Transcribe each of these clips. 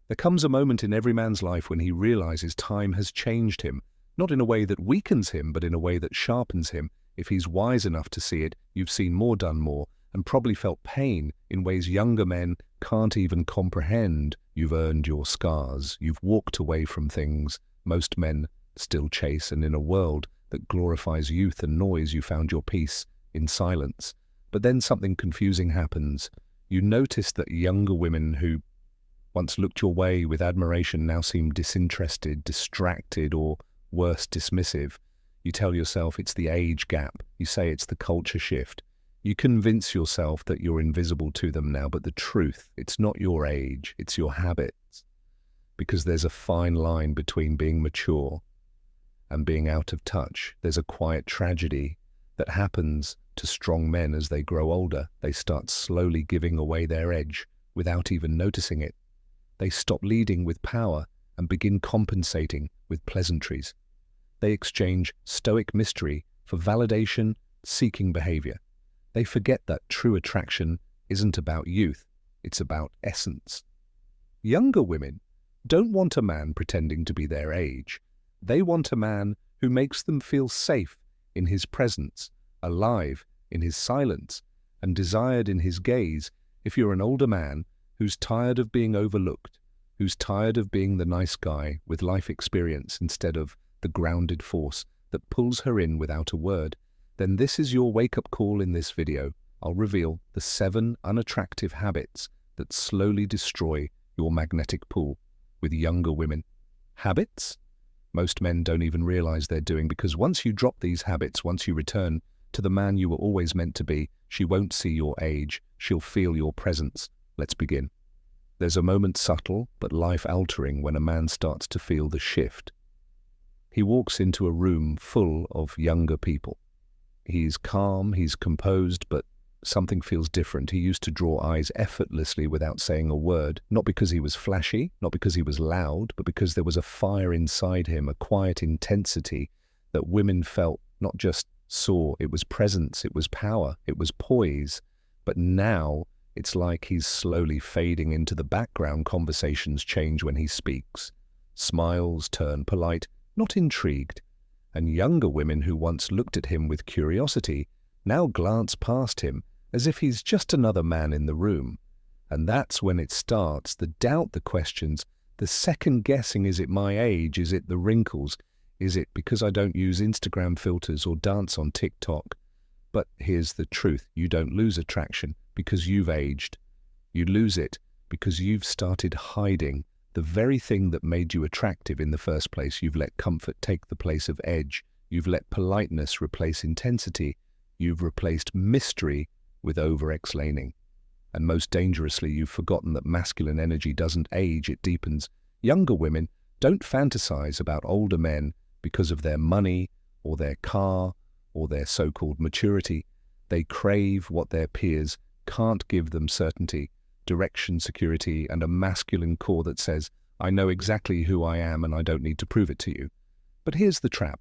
There comes a moment in every man's life when he realizes time has changed him, not in a way that weakens him, but in a way that sharpens him. If he's wise enough to see it, you've seen more, done more, and probably felt pain in ways younger men can't even comprehend. You've earned your scars. You've walked away from things most men still chase, and in a world that glorifies youth and noise, you found your peace in silence. But then something confusing happens. You notice that younger women who once looked your way with admiration now seem disinterested, distracted, or worse, dismissive. You tell yourself it's the age gap. You say it's the culture shift. You convince yourself that you're invisible to them now, but the truth, it's not your age, it's your habits. Because there's a fine line between being mature and being out of touch. There's a quiet tragedy that happens to strong men as they grow older. They start slowly giving away their edge without even noticing it. They stop leading with power and begin compensating with pleasantries. They exchange stoic mystery for validation-seeking behavior. They forget that true attraction isn't about youth, it's about essence. Younger women don't want a man pretending to be their age. They want a man who makes them feel safe in his presence, alive in his silence, and desired in his gaze. If you're an older man who's tired of being overlooked, who's tired of being the nice guy with life experience instead of the grounded force that pulls her in without a word, then this is your wake-up call. In this video, I'll reveal the 7 unattractive habits that slowly destroy your magnetic pull with younger women. Habits most men don't even realize they're doing, because once you drop these habits, once you return to the man you were always meant to be, she won't see your age, she'll feel your presence. Let's begin. There's a moment, subtle but life-altering, when a man starts to feel the shift. He walks into a room full of younger people. He's calm, he's composed, but something feels different. He used to draw eyes effortlessly without saying a word, not because he was flashy, not because he was loud, but because there was a fire inside him, a quiet intensity that women felt, not just saw. It was presence, it was power, it was poise. But now it's like he's slowly fading into the background. Conversations change when he speaks. Smiles turn polite, not intrigued. And younger women who once looked at him with curiosity now glance past him as if he's just another man in the room. And that's when it starts, the doubt, the questions, the second guessing. Is it my age? Is it the wrinkles? Is it because I don't use Instagram filters or dance on TikTok? But here's the truth. You don't lose attraction because you've aged. You lose it because you've started hiding the very thing that made you attractive in the first place. You've let comfort take the place of edge. You've let politeness replace intensity. You've replaced mystery with over-explaining. And most dangerously, you've forgotten that masculine energy doesn't age, it deepens. Younger women don't fantasize about older men because of their money or their car or their so-called maturity. They crave what their peers can't give them: certainty, direction, security, and a masculine core that says, I know exactly who I am and I don't need to prove it to you. But here's the trap.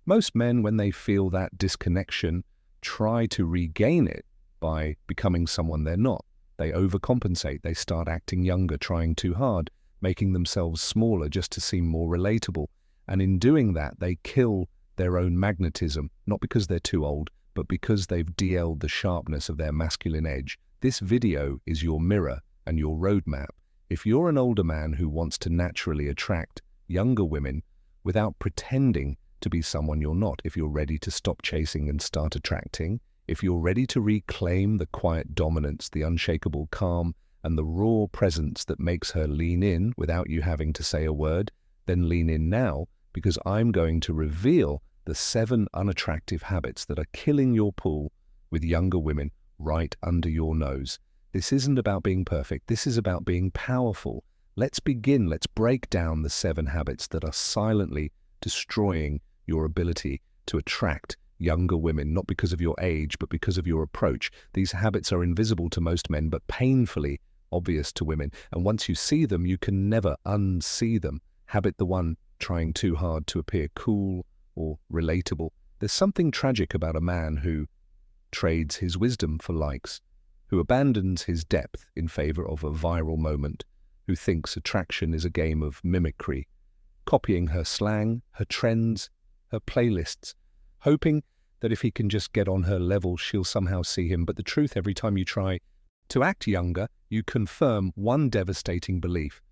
Most men, when they feel that disconnection, try to regain it by becoming someone they're not. They overcompensate. They start acting younger, trying too hard, making themselves smaller just to seem more relatable. And in doing that, they kill their own magnetism, not because they're too old, but because they've DL'd the sharpness of their masculine edge. This video is your mirror and your roadmap. If you're an older man who wants to naturally attract younger women without pretending to be someone you're not, if you're ready to stop chasing and start attracting, if you're ready to reclaim the quiet dominance, the unshakable calm, and the raw presence that makes her lean in without you having to say a word, then lean in now, because I'm going to reveal the 7 unattractive habits that are killing your pull with younger women right under your nose. This isn't about being perfect. This is about being powerful. Let's begin. Let's break down the 7 habits that are silently destroying your ability to attract younger women, not because of your age, but because of your approach. These habits are invisible to most men, but painfully obvious to women. And once you see them, you can never unsee them. Habit the 1, trying too hard to appear cool or relatable. There's something tragic about a man who trades his wisdom for likes, who abandons his depth in favor of a viral moment, who thinks attraction is a game of mimicry, copying her slang, her trends, her playlists, hoping that if he can just get on her level, she'll somehow see him. But the truth, every time you try to act younger, you confirm one devastating belief.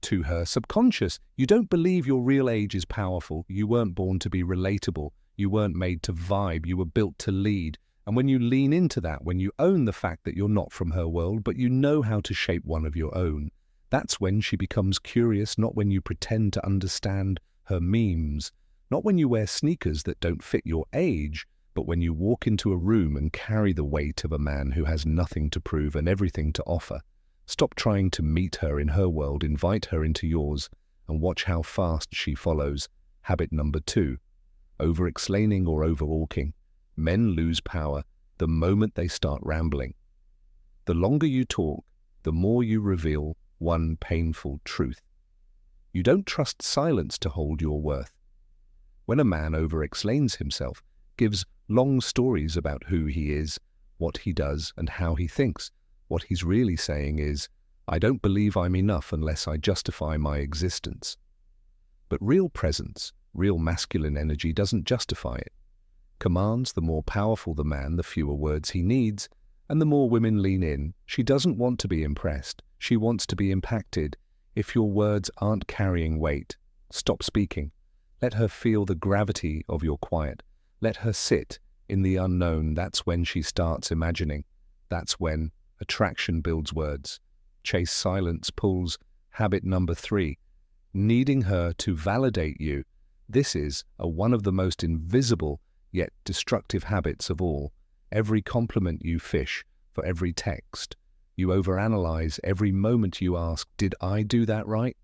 To her subconscious, you don't believe your real age is powerful. You weren't born to be relatable. You weren't made to vibe. You were built to lead. And when you lean into that, when you own the fact that you're not from her world, but you know how to shape one of your own, that's when she becomes curious, not when you pretend to understand her memes, not when you wear sneakers that don't fit your age, but when you walk into a room and carry the weight of a man who has nothing to prove and everything to offer. Stop trying to meet her in her world, invite her into yours, and watch how fast she follows. Habit number 2, over-explaining or over-walking. Men lose power the moment they start rambling. The longer you talk, the more you reveal one painful truth. You don't trust silence to hold your worth. When a man over-explains himself, gives long stories about who he is, what he does, and how he thinks, what he's really saying is, I don't believe I'm enough unless I justify my existence. But real presence, real masculine energy doesn't justify it. Commands, the more powerful the man, the fewer words he needs, and the more women lean in. She doesn't want to be impressed. She wants to be impacted. If your words aren't carrying weight, stop speaking. Let her feel the gravity of your quiet. Let her sit in the unknown. That's when she starts imagining. That's when attraction builds words. Chase silence pulls. Habit number 3, needing her to validate you. This is one of the most invisible yet destructive habits of all. Every compliment you fish, for every text, you overanalyze every moment you ask, did I do that right?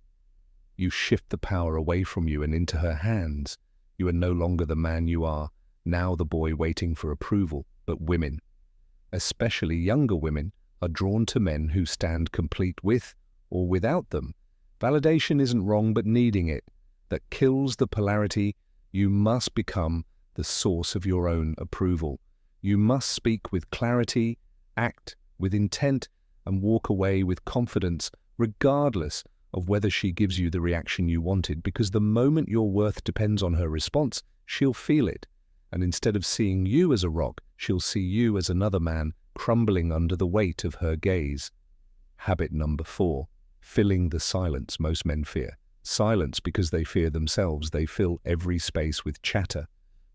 You shift the power away from you and into her hands. You are no longer the man you are, now the boy waiting for approval. But women, especially younger women, are drawn to men who stand complete with or without them. Validation isn't wrong, but needing it, that kills the polarity. You must become the source of your own approval. You must speak with clarity, act with intent, and walk away with confidence, regardless of whether she gives you the reaction you wanted, because the moment your worth depends on her response, she'll feel it. And instead of seeing you as a rock, she'll see you as another man crumbling under the weight of her gaze. Habit number 4, filling the silence most men fear. Silence because they fear themselves. They fill every space with chatter,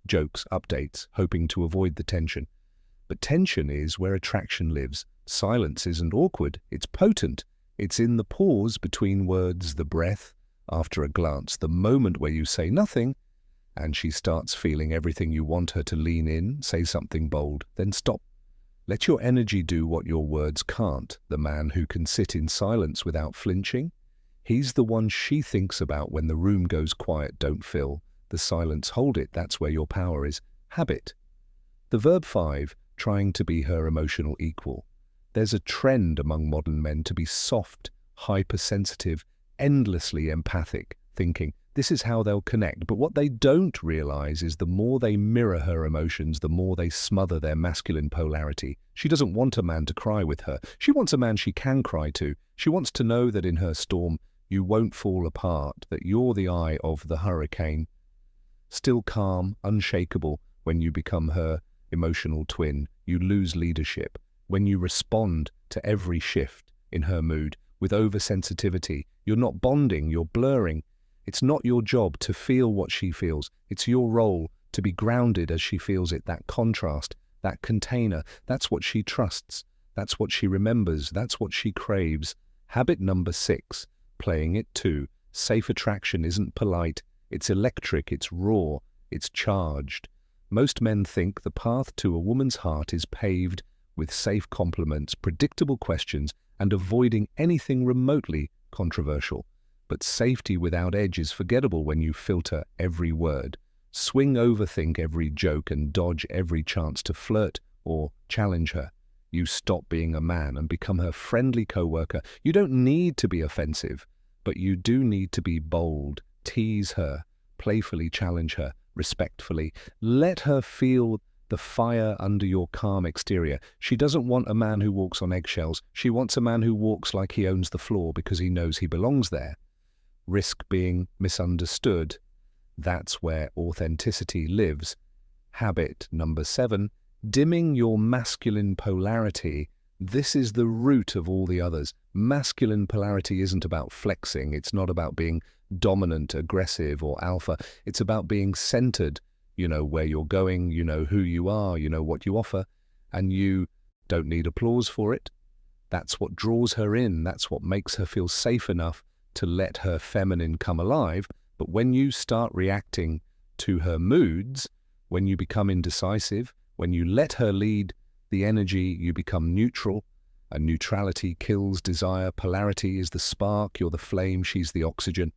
jokes, updates, hoping to avoid the tension. But tension is where attraction lives. Silence isn't awkward, it's potent. It's in the pause between words, the breath after a glance, the moment where you say nothing, and she starts feeling everything you want her to. Lean in, say something bold, then stop. Let your energy do what your words can't. The man who can sit in silence without flinching, he's the one she thinks about when the room goes quiet. Don't fill the silence, hold it. That's where your power is. Habit. The verb 5, trying to be her emotional equal. There's a trend among modern men to be soft, hypersensitive, endlessly empathic, thinking this is how they'll connect. But what they don't realize is the more they mirror her emotions, the more they smother their masculine polarity. She doesn't want a man to cry with her. She wants a man she can cry to. She wants to know that in her storm, you won't fall apart, that you're the eye of the hurricane. Still calm, unshakable. When you become her emotional twin, you lose leadership. When you respond to every shift in her mood with oversensitivity, you're not bonding, you're blurring. It's not your job to feel what she feels. It's your role to be grounded as she feels it. That contrast, that container, that's what she trusts. That's what she remembers. That's what she craves. Habit number 6, playing it too. Safe attraction isn't polite. It's electric, it's raw, it's charged. Most men think the path to a woman's heart is paved with safe compliments, predictable questions, and avoiding anything remotely controversial. But safety without edge is forgettable when you filter every word, overthink every joke, and dodge every chance to flirt or challenge her. You stop being a man and become her friendly co-worker. You don't need to be offensive, but you do need to be bold. Tease her, playfully challenge her, respectfully. Let her feel the fire under your calm exterior. She doesn't want a man who walks on eggshells. She wants a man who walks like he owns the floor because he knows he belongs there. Risk being misunderstood. That's where authenticity lives. Habit number 7, dimming your masculine polarity. This is the root of all the others. Masculine polarity isn't about flexing. It's not about being dominant, aggressive, or alpha. It's about being centered. You know where you're going, you know who you are, you know what you offer, and you don't need applause for it. That's what draws her in. That's what makes her feel safe enough to let her feminine come alive. But when you start reacting to her moods, when you become indecisive, when you let her lead the energy, you become neutral. And neutrality kills desire. Polarity is the spark. You're the flame. She's the oxygen.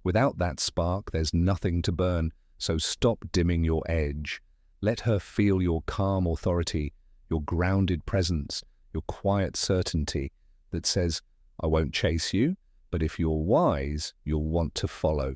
Without that spark, there's nothing to burn. So stop dimming your edge. Let her feel your calm authority, your grounded presence, your quiet certainty that says, I won't chase you, but if you're wise, you'll want to follow.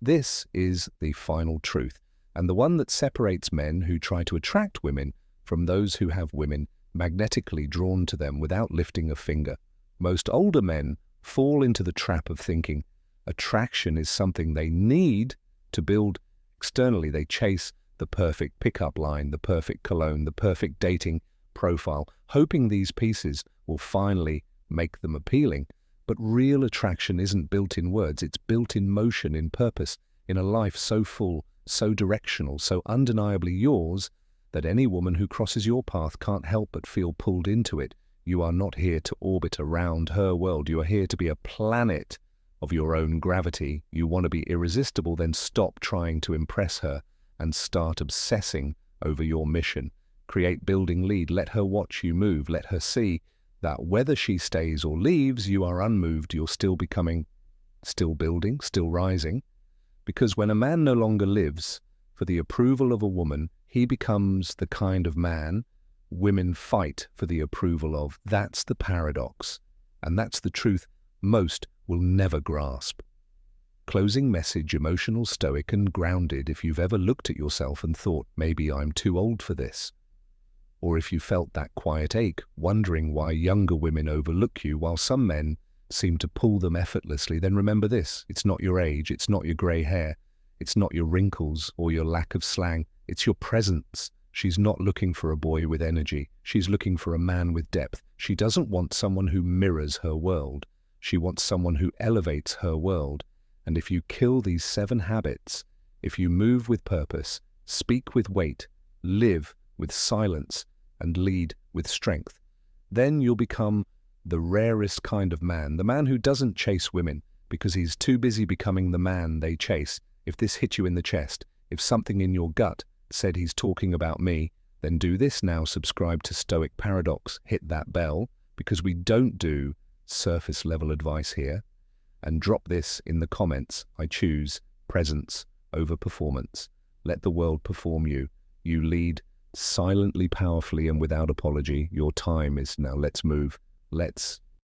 This is the final truth, and the one that separates men who try to attract women from those who have women magnetically drawn to them without lifting a finger. Most older men fall into the trap of thinking attraction is something they need to build externally. They chase the perfect pickup line, the perfect cologne, the perfect dating profile, hoping these pieces will finally make them appealing. But real attraction isn't built in words, it's built in motion, in purpose, in a life so full, so directional, so undeniably yours, that any woman who crosses your path can't help but feel pulled into it. You are not here to orbit around her world. You are here to be a planet of your own gravity. You want to be irresistible, then stop trying to impress her and start obsessing over your mission. Create building lead. Let her watch you move. Let her see that whether she stays or leaves, you are unmoved. You're still becoming, still building, still rising. Because when a man no longer lives for the approval of a woman, he becomes the kind of man women fight for the approval of. That's the paradox. And that's the truth most will never grasp. Closing message: emotional, stoic, and grounded. If you've ever looked at yourself and thought, maybe I'm too old for this, or if you felt that quiet ache, wondering why younger women overlook you while some men seem to pull them effortlessly, then remember this: it's not your age, it's not your grey hair, it's not your wrinkles or your lack of slang, it's your presence. She's not looking for a boy with energy. She's looking for a man with depth. She doesn't want someone who mirrors her world. She wants someone who elevates her world. And if you kill these 7 habits, if you move with purpose, speak with weight, live with silence, and lead with strength, then you'll become the rarest kind of man, the man who doesn't chase women because he's too busy becoming the man they chase. If this hit you in the chest, if something in your gut said he's talking about me, then do this now: subscribe to Stoic Paradox, hit that bell, because we don't do surface level advice here, and drop this in the comments. I choose presence over performance. Let the world perform you. You lead silently, powerfully, and without apology. Your time is now. Let's move. Let's